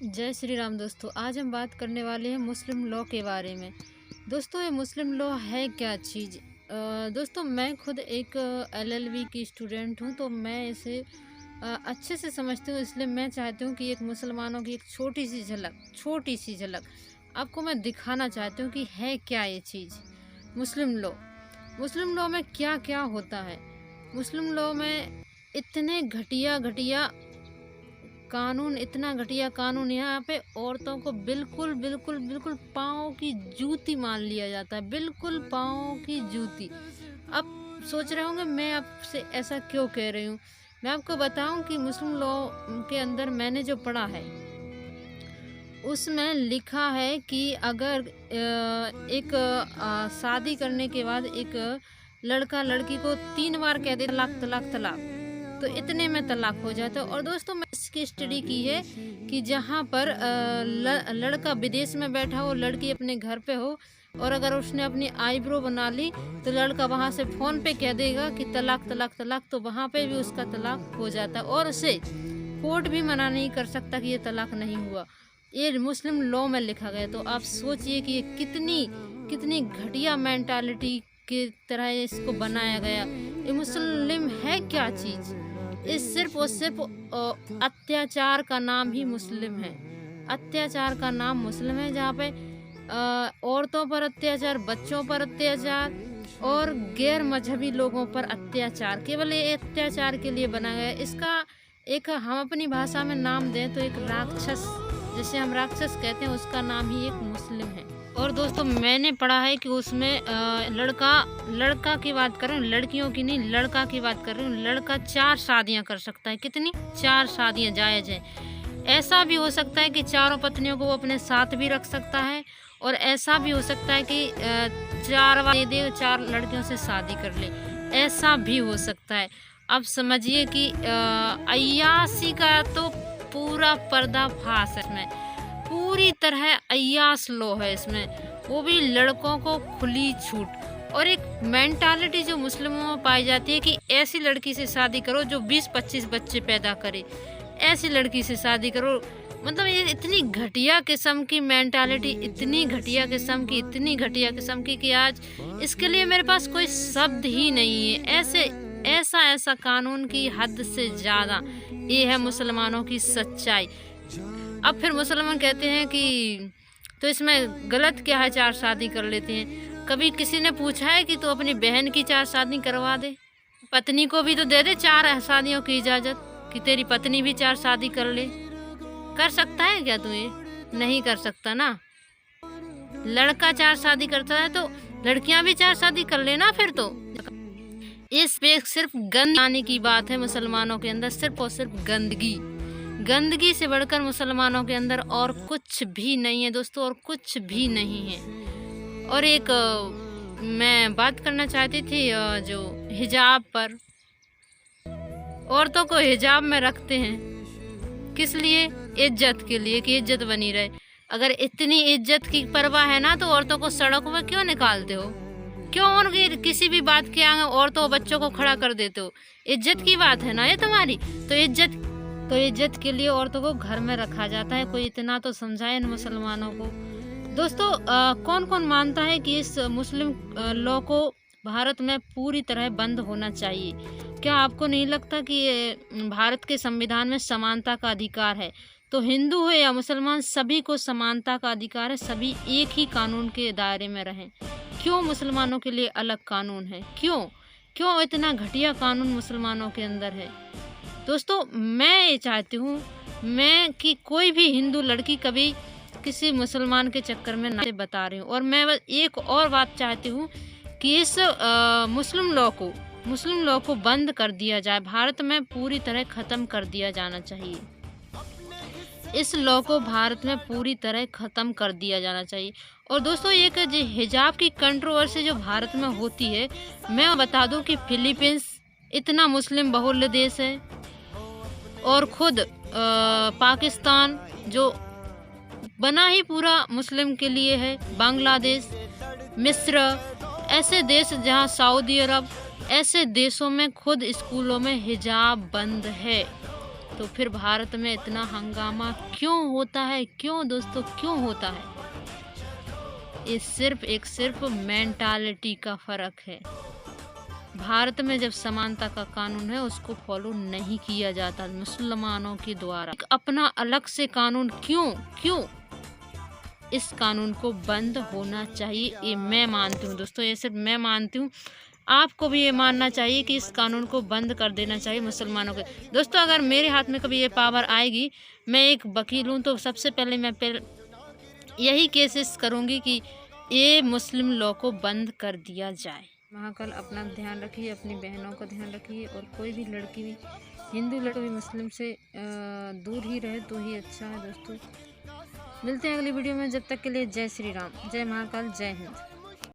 जय श्री राम दोस्तों। आज हम बात करने वाले हैं मुस्लिम लॉ के बारे में। दोस्तों, ये मुस्लिम लॉ है क्या चीज़? दोस्तों, मैं खुद एक एलएलबी की स्टूडेंट हूँ, तो मैं इसे अच्छे से समझती हूँ। इसलिए मैं चाहती हूँ कि एक मुसलमानों की एक छोटी सी झलक आपको मैं दिखाना चाहती हूँ कि है क्या ये चीज़ मुस्लिम लॉ। मुस्लिम लॉ में क्या क्या होता है? मुस्लिम लॉ में इतने घटिया घटिया कानून, इतना घटिया कानून, यहाँ पे औरतों को बिल्कुल बिल्कुल बिल्कुल पाँव की जूती मान लिया जाता है, बिल्कुल पाँव की जूती। अब सोच रहे होंगे मैं आपसे ऐसा क्यों कह रही हूँ। मैं आपको बताऊं कि मुस्लिम लॉ के अंदर मैंने जो पढ़ा है उसमें लिखा है कि अगर एक शादी करने के बाद एक लड़का लड़की को 3 बार कह दे तलाक तलाक तलाक, तो इतने में तलाक हो जाता है। और दोस्तों, मैं इसकी स्टडी की है कि जहाँ पर लड़का विदेश में बैठा हो, लड़की अपने घर पे हो, और अगर उसने अपनी आईब्रो बना ली तो लड़का वहाँ से फ़ोन पे कह देगा कि तलाक तलाक तलाक, तो वहाँ पे भी उसका तलाक हो जाता है और उसे कोर्ट भी मना नहीं कर सकता कि ये तलाक नहीं हुआ। ये मुस्लिम लॉ में लिखा गया। तो आप सोचिए कि ये कितनी कितनी घटिया मेंटालिटी की तरह इसको बनाया गया। ये मुस्लिम है क्या चीज़? ये सिर्फ और सिर्फ अत्याचार का नाम ही मुस्लिम है। अत्याचार का नाम मुस्लिम है, जहाँ पे औरतों पर अत्याचार, बच्चों पर अत्याचार और गैर मजहबी लोगों पर अत्याचार, केवल ये अत्याचार के लिए बना गया। इसका एक हम अपनी भाषा में नाम दें तो एक राक्षस, जिसे हम राक्षस कहते हैं, उसका नाम ही एक मुस्लिम है। और दोस्तों, मैंने पढ़ा है कि उसमें लड़का की बात कर रही हूँ, लड़कियों की नहीं, लड़का की बात कर रही हूँ। लड़का 4 शादियां कर सकता है। कितनी? 4 शादियां जायज़ है। ऐसा भी हो सकता है कि चारों पत्नियों को वो अपने साथ भी रख सकता है, और ऐसा भी हो सकता है कि 4 बार दे दे, 4 लड़कियों से शादी कर ले, ऐसा भी हो सकता है। अब समझिए कि अय्याशी का तो पूरा पर्दाफाश है इसमें, पूरी तरह अय्याश लो है इसमें, वो भी लड़कों को खुली छूट। और एक मेंटालिटी जो मुस्लिमों में पाई जाती है कि ऐसी लड़की से शादी करो जो 20-25 बच्चे पैदा करे, ऐसी लड़की से शादी करो। मतलब ये इतनी घटिया किस्म की मेंटालिटी, इतनी घटिया किस्म की, इतनी घटिया किस्म की कि आज इसके लिए मेरे पास कोई शब्द ही नहीं है। ऐसा कानून की हद से ज़्यादा ये है मुसलमानों की सच्चाई। अब फिर मुसलमान कहते हैं कि तो इसमें गलत क्या है, 4 शादी कर लेते हैं। कभी किसी ने पूछा है कि तू अपनी बहन की 4 शादी करवा दे, पत्नी को भी तो दे दे 4 शादियों की इजाज़त, कि तेरी पत्नी भी 4 शादी कर ले। कर सकता है क्या तू? ये नहीं कर सकता ना। लड़का 4 शादी करता है तो लड़कियां भी 4 शादी कर लेना फिर तो। इस पे सिर्फ गंद आने की बात है मुसलमानों के अंदर, सिर्फ और सिर्फ गंदगी। गंदगी से बढ़कर मुसलमानों के अंदर और कुछ भी नहीं है दोस्तों, और कुछ भी नहीं है। और एक मैं बात करना चाहती थी जो हिजाब पर, औरतों को हिजाब में रखते हैं किस लिए? इज्जत के लिए, कि इज्जत बनी रहे। अगर इतनी इज्जत की परवाह है ना, तो औरतों को सड़कों में क्यों निकालते हो? क्यों उनकी किसी भी बात के आगे औरतों बच्चों को खड़ा कर देते हो? इज्जत की बात है ना ये तुम्हारी, तो इज्जत के लिए औरतों को घर में रखा जाता है। कोई इतना तो समझाए इन मुसलमानों को। दोस्तों, कौन कौन मानता है कि इस मुस्लिम लॉ को भारत में पूरी तरह बंद होना चाहिए? क्या आपको नहीं लगता कि भारत के संविधान में समानता का अधिकार है? तो हिंदू हो या मुसलमान, सभी को समानता का अधिकार है, सभी एक ही कानून के दायरे में रहें। क्यों मुसलमानों के लिए अलग कानून है? क्यों क्यों इतना घटिया कानून मुसलमानों के अंदर है? दोस्तों, मैं ये चाहती हूँ मैं कि कोई भी हिंदू लड़की कभी किसी मुसलमान के चक्कर में ना, बता रही हूँ। और मैं बस एक और बात चाहती हूँ कि इस मुस्लिम लॉ को बंद कर दिया जाए, भारत में पूरी तरह ख़त्म कर दिया जाना चाहिए। इस लॉ को भारत में पूरी तरह ख़त्म कर दिया जाना चाहिए। और दोस्तों, एक जो हिजाब की कंट्रोवर्सी जो भारत में होती है, मैं बता दूं कि फिलीपींस इतना मुस्लिम बहुल्य देश है, और खुद पाकिस्तान जो बना ही पूरा मुस्लिम के लिए है, बांग्लादेश, मिस्र, ऐसे देश, जहां सऊदी अरब, ऐसे देशों में खुद स्कूलों में हिजाब बंद है। तो फिर भारत में इतना हंगामा क्यों होता है? क्यों दोस्तों, क्यों होता है? ये सिर्फ मेंटालिटी का फ़र्क है। भारत में जब समानता का कानून है उसको फॉलो नहीं किया जाता मुसलमानों के द्वारा। एक अपना अलग से कानून क्यों? इस कानून को बंद होना चाहिए, ये मैं मानती हूँ दोस्तों। ये सिर्फ मैं मानती हूँ, आपको भी ये मानना चाहिए कि इस कानून को बंद कर देना चाहिए मुसलमानों के। दोस्तों अगर मेरे हाथ में कभी ये पावर आएगी, मैं एक वकील हूँ, तो सबसे पहले मैं यही केसेस करूँगी कि ये मुस्लिम लॉ को बंद कर दिया जाए। महाकाल अपना ध्यान रखिए, अपनी बहनों का ध्यान रखिए, और कोई भी लड़की भी, हिंदू लड़की भी मुस्लिम से दूर ही रहे तो ही अच्छा है दोस्तों। मिलते हैं अगली वीडियो में, जब तक के लिए जय श्री राम, जय महाकाल, जय हिंद।